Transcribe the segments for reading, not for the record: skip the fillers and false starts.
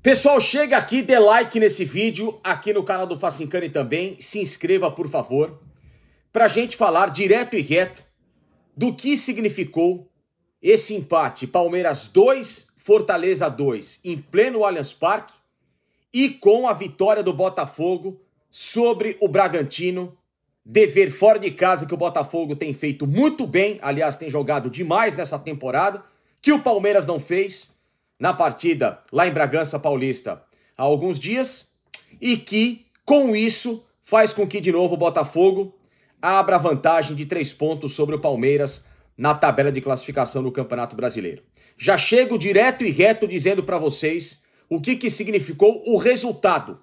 Pessoal, chega aqui, dê like nesse vídeo, aqui no canal do Facincani também, se inscreva, por favor, pra gente falar direto e reto do que significou esse empate Palmeiras 2, Fortaleza 2, em pleno Allianz Parque, e com a vitória do Botafogo sobre o Bragantino, dever fora de casa que o Botafogo tem feito muito bem, aliás, tem jogado demais nessa temporada, que o Palmeiras não fez na partida lá em Bragança Paulista há alguns dias, e que, com isso, faz com que, de novo, o Botafogo abra vantagem de 3 pontos sobre o Palmeiras na tabela de classificação do Campeonato Brasileiro. Já chego direto e reto dizendo para vocês o que significou o resultado.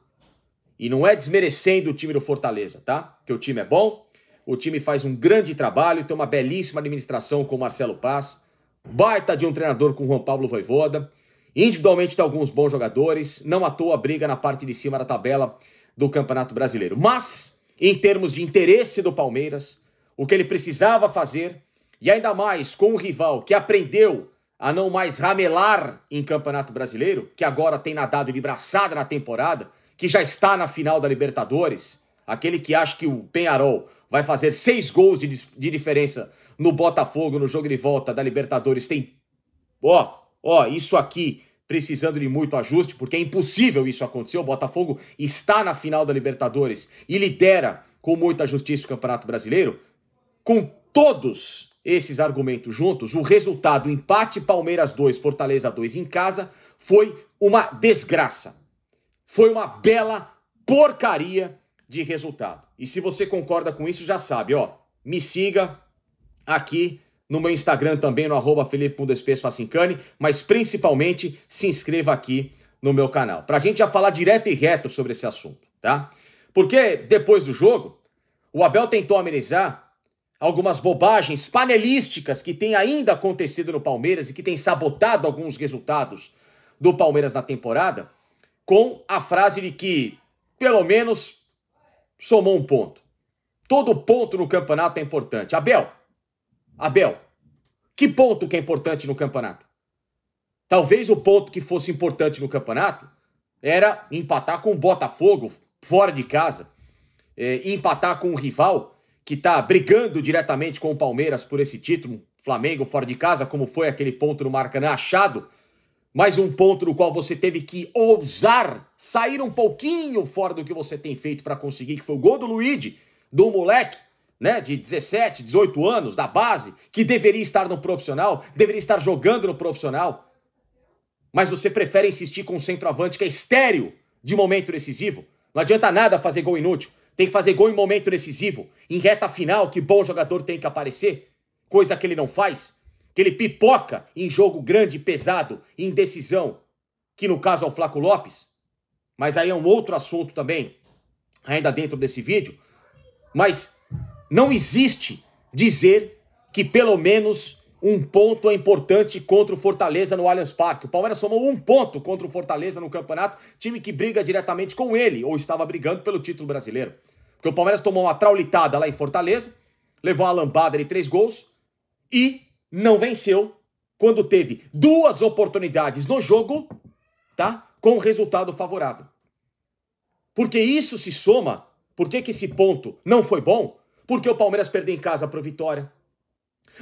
E não é desmerecendo o time do Fortaleza, tá? Porque o time é bom, o time faz um grande trabalho, tem uma belíssima administração com o Marcelo Paz, baita de um treinador com o Juan Pablo Vojvoda. Individualmente tem alguns bons jogadores, não à toa briga na parte de cima da tabela do Campeonato Brasileiro. Mas, em termos de interesse do Palmeiras, o que ele precisava fazer, e ainda mais com um rival que aprendeu a não mais ramelar em Campeonato Brasileiro, que agora tem nadado de braçada na temporada, que já está na final da Libertadores, aquele que acha que o Peñarol vai fazer 6 gols de diferença no Botafogo no jogo de volta da Libertadores, tem... isso aqui precisando de muito ajuste, porque é impossível isso acontecer. O Botafogo está na final da Libertadores e lidera com muita justiça o Campeonato Brasileiro. Com todos esses argumentos juntos, o resultado, empate Palmeiras 2, Fortaleza 2 em casa, foi uma desgraça. Foi uma bela porcaria de resultado. E se você concorda com isso, já sabe, me siga aqui no meu Instagram também, no @Felipe.Facincani, mas principalmente se inscreva aqui no meu canal, pra gente já falar direto e reto sobre esse assunto, tá? Porque depois do jogo, o Abel tentou amenizar algumas bobagens panelísticas que têm ainda acontecido no Palmeiras e que têm sabotado alguns resultados do Palmeiras na temporada, com a frase de que, pelo menos, somou um ponto. Todo ponto no campeonato é Abel, que ponto que é importante no campeonato? Talvez o ponto que fosse importante no campeonato era empatar com o Botafogo fora de casa, empatar com um rival que está brigando diretamente com o Palmeiras por esse título, Flamengo fora de casa, como foi aquele ponto no Maracanã achado, mais um ponto no qual você teve que ousar sair um pouquinho fora do que você tem feito para conseguir, que foi o gol do Luigi, do moleque, né, de 17, 18 anos, da base, que deveria estar no profissional, deveria estar jogando no profissional. Mas você prefere insistir com um centroavante que é estéril de momento decisivo. Não adianta nada fazer gol inútil. Tem que fazer gol em momento decisivo. Em reta final, que bom jogador tem que aparecer. Coisa que ele não faz. Que ele pipoca em jogo grande, pesado, em decisão. Que no caso é o Flaco Lopes. Mas aí é um outro assunto também, ainda dentro desse vídeo. Mas não existe dizer que pelo menos um ponto é importante contra o Fortaleza no Allianz Parque. O Palmeiras somou 1 ponto contra o Fortaleza no campeonato, time que briga diretamente com ele, ou estava brigando pelo título brasileiro. Porque o Palmeiras tomou uma traulitada lá em Fortaleza, levou uma lambada de 3 gols e não venceu quando teve 2 oportunidades no jogo, tá? Com resultado favorável. Porque isso se soma, por que esse ponto não foi bom? Porque o Palmeiras perdeu em casa para o Vitória.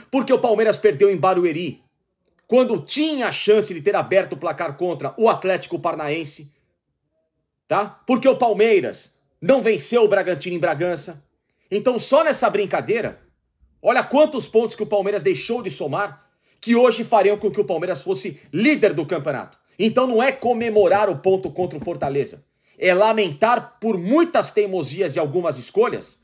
Porque o Palmeiras perdeu em Barueri, quando tinha a chance de ter aberto o placar contra o Atlético Paranaense. Tá? Porque o Palmeiras não venceu o Bragantino em Bragança. Então só nessa brincadeira, olha quantos pontos que o Palmeiras deixou de somar, que hoje fariam com que o Palmeiras fosse líder do campeonato. Então não é comemorar o ponto contra o Fortaleza. É lamentar por muitas teimosias e algumas escolhas,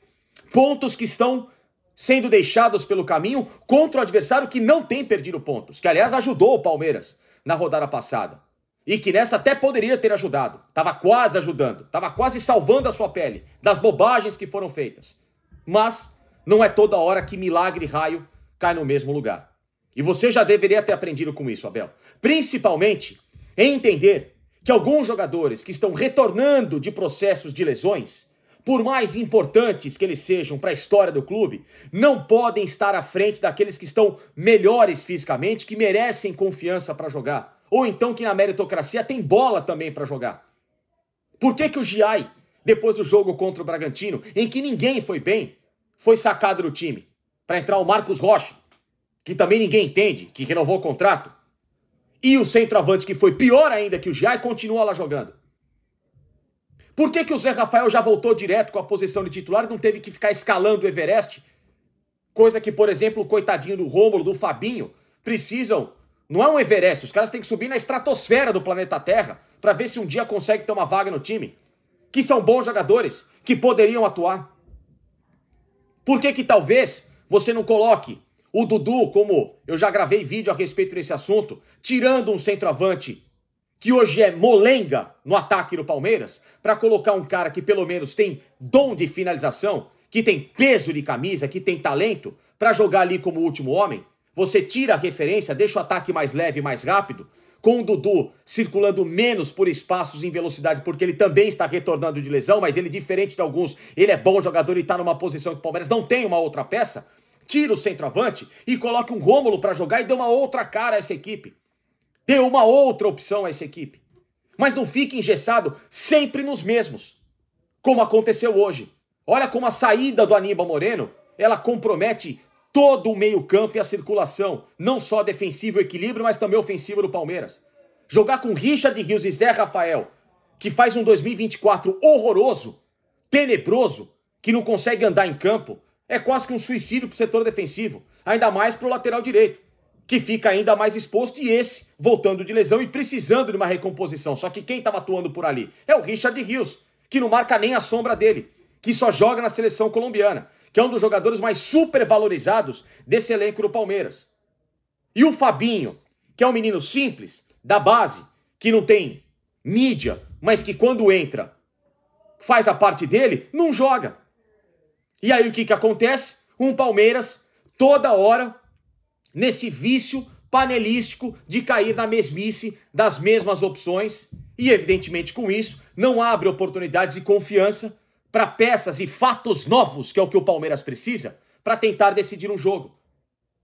pontos que estão sendo deixados pelo caminho contra o adversário que não tem perdido pontos. Que, aliás, ajudou o Palmeiras na rodada passada. E que nessa até poderia ter ajudado. Estava quase ajudando. Estava quase salvando a sua pele das bobagens que foram feitas. Mas não é toda hora que milagre e raio cai no mesmo lugar. E você já deveria ter aprendido com isso, Abel. Principalmente em entender que alguns jogadores que estão retornando de processos de lesões, por mais importantes que eles sejam para a história do clube, não podem estar à frente daqueles que estão melhores fisicamente, que merecem confiança para jogar. ou então que na meritocracia tem bola também para jogar. Por que que o Giai, depois do jogo contra o Bragantino, em que ninguém foi bem, foi sacado do time? Para entrar o Marcos Rocha, que também ninguém entende, que renovou o contrato. E o centroavante, que foi pior ainda que o Giai, continua lá jogando. Por que que o Zé Rafael já voltou direto com a posição de titular e não teve que ficar escalando o Everest? Coisa que, por exemplo, o coitadinho do Rômulo, do Fabinho, precisam. Não é um Everest, os caras têm que subir na estratosfera do planeta Terra para ver se um dia consegue ter uma vaga no time. Que são bons jogadores, que poderiam atuar. Por que que talvez você não coloque o Dudu, como eu já gravei vídeo a respeito desse assunto, tirando um centroavante que hoje é molenga no ataque do Palmeiras, para colocar um cara que pelo menos tem dom de finalização, que tem peso de camisa, que tem talento, para jogar ali como último homem? Você tira a referência, deixa o ataque mais leve, mais rápido, com o Dudu circulando menos por espaços em velocidade, porque ele também está retornando de lesão, mas ele, diferente de alguns, ele é bom jogador e está numa posição que o Palmeiras não tem uma outra peça. Tira o centroavante e coloque um Rômulo para jogar e dê uma outra cara a essa equipe. Dê uma outra opção a essa equipe. Mas não fique engessado sempre nos mesmos, como aconteceu hoje. Olha como a saída do Aníbal Moreno, ela compromete todo o meio-campo e a circulação, não só defensivo e equilíbrio, mas também ofensivo do Palmeiras. Jogar com Richard Rios e Zé Rafael, que faz um 2024 horroroso, tenebroso, que não consegue andar em campo, é quase que um suicídio para o setor defensivo, ainda mais para o lateral direito, que fica ainda mais exposto, e esse voltando de lesão e precisando de uma recomposição. Só que quem estava atuando por ali é o Richard Rios, que não marca nem a sombra dele, que só joga na seleção colombiana, que é um dos jogadores mais supervalorizados desse elenco do Palmeiras. E o Fabinho, que é um menino simples, da base, que não tem mídia, mas que quando entra, faz a parte dele, não joga. E aí o que que acontece? Um Palmeiras, toda hora, nesse vício panelístico de cair na mesmice das mesmas opções, e evidentemente com isso, não abre oportunidades e confiança para peças e fatos novos, que é o que o Palmeiras precisa, para tentar decidir um jogo.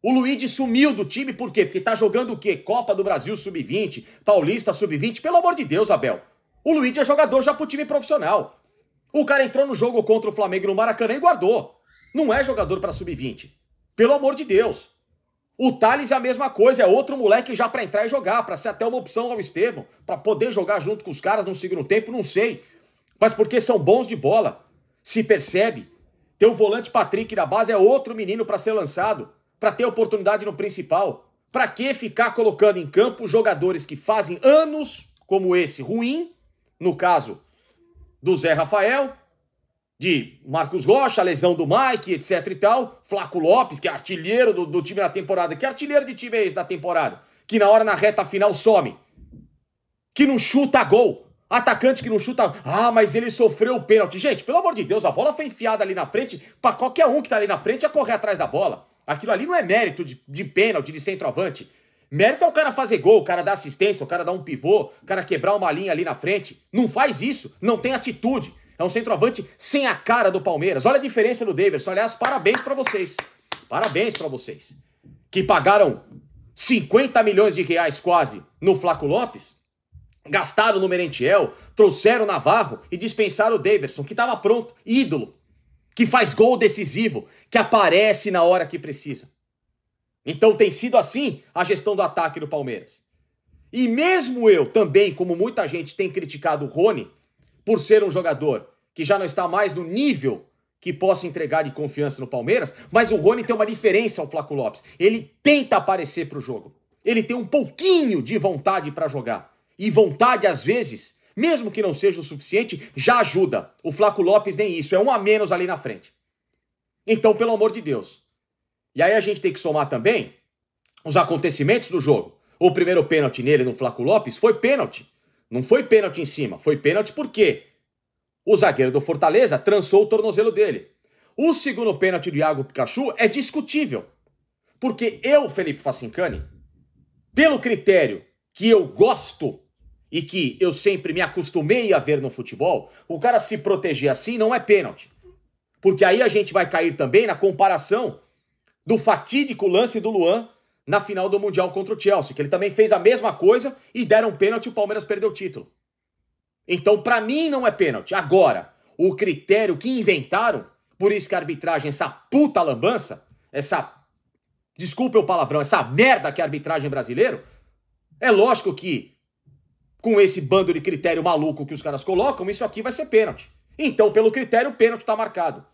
O Luigi sumiu do time, por quê? Porque tá jogando o quê? Copa do Brasil Sub-20, Paulista Sub-20, pelo amor de Deus, Abel. O Luigi é jogador já pro time profissional. O cara entrou no jogo contra o Flamengo no Maracanã e guardou. Não é jogador para Sub-20. Pelo amor de Deus. O Thales é a mesma coisa, é outro moleque já para entrar e jogar, para ser até uma opção ao Estevão, para poder jogar junto com os caras no segundo tempo, não sei. Mas porque são bons de bola, se percebe. Ter o volante Patrick da base é outro menino para ser lançado, para ter oportunidade no principal. Para que ficar colocando em campo jogadores que fazem anos como esse ruim, no caso do Zé Rafael, de Marcos Rocha, a lesão do Mike, etc e tal, Flaco Lopes, que é artilheiro do time da temporada. Que artilheiro de time é esse da temporada? Que na hora, na reta final, some. Que não chuta gol. Atacante que não chuta... Ah, mas ele sofreu o pênalti. Gente, pelo amor de Deus, a bola foi enfiada ali na frente para qualquer um que tá ali na frente a correr atrás da bola. Aquilo ali não é mérito de pênalti, de centroavante. Mérito é o cara fazer gol, o cara dar assistência, o cara dar um pivô, o cara quebrar uma linha ali na frente. Não faz isso, não tem atitude. É um centroavante sem a cara do Palmeiras. Olha a diferença do Daverson. Aliás, parabéns pra vocês. Parabéns pra vocês. Que pagaram 50 milhões de reais quase no Flaco Lopes, gastaram no Merentiel, trouxeram o Navarro e dispensaram o Daverson, que estava pronto, ídolo, que faz gol decisivo, que aparece na hora que precisa. Então tem sido assim a gestão do ataque do Palmeiras. E mesmo eu também, como muita gente tem criticado o Rony, por ser um jogador que já não está mais no nível que possa entregar de confiança no Palmeiras, mas o Rony tem uma diferença ao Flaco Lopes. Ele tenta aparecer para o jogo. Ele tem um pouquinho de vontade para jogar. E vontade, às vezes, mesmo que não seja o suficiente, já ajuda. O Flaco Lopes nem isso, é um a menos ali na frente. Então, pelo amor de Deus. E aí a gente tem que somar também os acontecimentos do jogo. O primeiro pênalti nele no Flaco Lopes foi pênalti. Não foi pênalti em cima, foi pênalti porque o zagueiro do Fortaleza trançou o tornozelo dele. O segundo pênalti do Iago Pikachu é discutível. Porque eu, Felipe Facincani, pelo critério que eu gosto e que eu sempre me acostumei a ver no futebol, o cara se proteger assim não é pênalti. Porque aí a gente vai cair também na comparação do fatídico lance do Luan na final do Mundial contra o Chelsea, que ele também fez a mesma coisa e deram um pênalti e o Palmeiras perdeu o título. Então, pra mim, não é pênalti. Agora, o critério que inventaram, por isso que a arbitragem, essa puta lambança, desculpa o palavrão, essa merda que é a arbitragem brasileira, é lógico que, com esse bando de critério maluco que os caras colocam, isso aqui vai ser pênalti. Então, pelo critério, o pênalti tá marcado.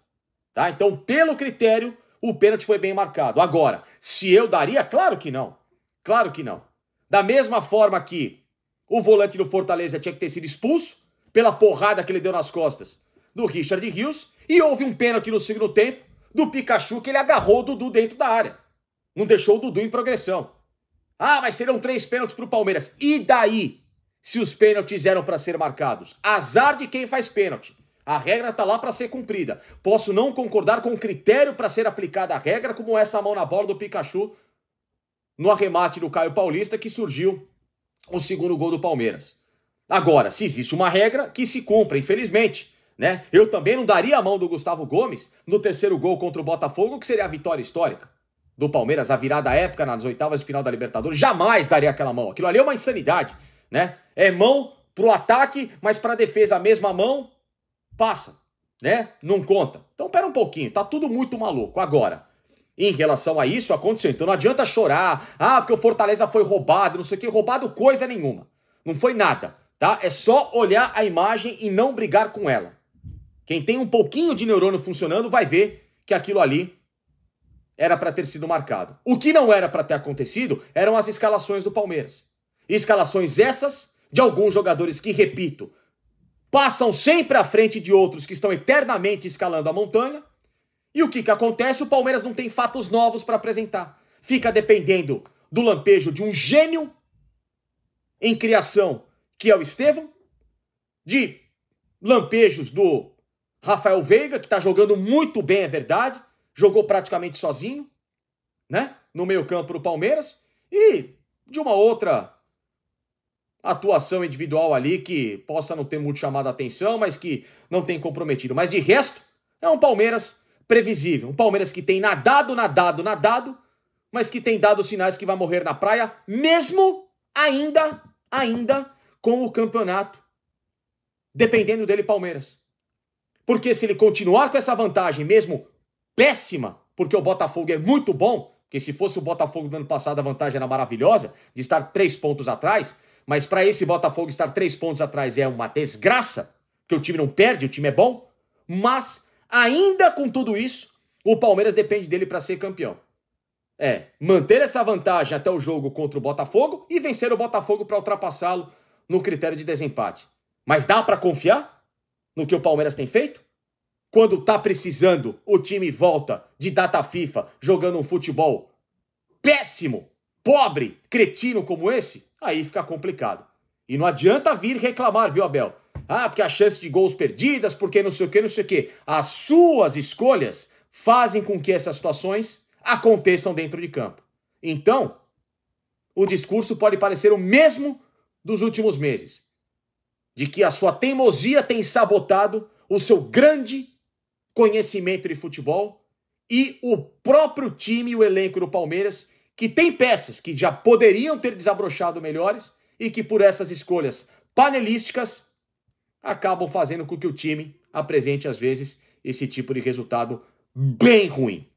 Tá? Então, pelo critério, o pênalti foi bem marcado. Agora, se eu daria? Claro que não. Claro que não. Da mesma forma que o volante do Fortaleza tinha que ter sido expulso pela porrada que ele deu nas costas do Richard Rios, e houve um pênalti no segundo tempo do Pikachu que ele agarrou o Dudu dentro da área. Não deixou o Dudu em progressão. Ah, mas serão 3 pênaltis pro Palmeiras. E daí? Se os pênaltis eram para ser marcados? Azar de quem faz pênalti. A regra tá lá para ser cumprida. Posso não concordar com o critério para ser aplicada a regra, como essa mão na bola do Pikachu no arremate do Caio Paulista, que surgiu o segundo gol do Palmeiras. Agora, se existe uma regra, que se cumpra, infelizmente, né? Eu também não daria a mão do Gustavo Gomes no terceiro gol contra o Botafogo, que seria a vitória histórica do Palmeiras, a virada épica nas oitavas de final da Libertadores. Jamais daria aquela mão. Aquilo ali é uma insanidade, né? É mão pro ataque, mas pra defesa a mesma mão passa, né? Não conta. Então, pera um pouquinho, tá tudo muito maluco. Agora, em relação a isso, aconteceu. Então não adianta chorar. Ah, porque o Fortaleza foi roubado, não sei o que. Roubado coisa nenhuma. Não foi nada, tá? É só olhar a imagem e não brigar com ela. Quem tem um pouquinho de neurônio funcionando vai ver que aquilo ali era para ter sido marcado. O que não era para ter acontecido eram as escalações do Palmeiras. Escalações essas de alguns jogadores que, repito, passam sempre à frente de outros que estão eternamente escalando a montanha. E o que acontece? O Palmeiras não tem fatos novos para apresentar. Fica dependendo do lampejo de um gênio em criação, que é o Estevão, de lampejos do Rafael Veiga, que está jogando muito bem, é verdade, jogou praticamente sozinho, né, no meio-campo do Palmeiras, e de uma outra atuação individual ali que possa não ter muito chamado a atenção, mas que não tem comprometido. Mas de resto, é um Palmeiras previsível. Um Palmeiras que tem nadado, mas que tem dado sinais que vai morrer na praia, mesmo ainda com o campeonato dependendo dele, Palmeiras. Porque se ele continuar com essa vantagem, mesmo péssima, porque o Botafogo é muito bom, porque se fosse o Botafogo do ano passado a vantagem era maravilhosa, de estar 3 pontos atrás, mas para esse Botafogo estar 3 pontos atrás é uma desgraça, porque o time não perde, o time é bom, mas ainda com tudo isso, o Palmeiras depende dele para ser campeão. É, manter essa vantagem até o jogo contra o Botafogo e vencer o Botafogo para ultrapassá-lo no critério de desempate. Mas dá para confiar no que o Palmeiras tem feito? Quando tá precisando, o time volta de data FIFA jogando um futebol péssimo, pobre, cretino como esse, aí fica complicado. E não adianta vir reclamar, viu, Abel? Ah, porque a chance de gols perdidas, porque não sei o que, não sei o que. As suas escolhas fazem com que essas situações aconteçam dentro de campo. Então, o discurso pode parecer o mesmo dos últimos meses, de que a sua teimosia tem sabotado o seu grande conhecimento de futebol e o próprio time e o elenco do Palmeiras, que tem peças que já poderiam ter desabrochado melhores e que por essas escolhas panelísticas acabam fazendo com que o time apresente às vezes esse tipo de resultado bem ruim.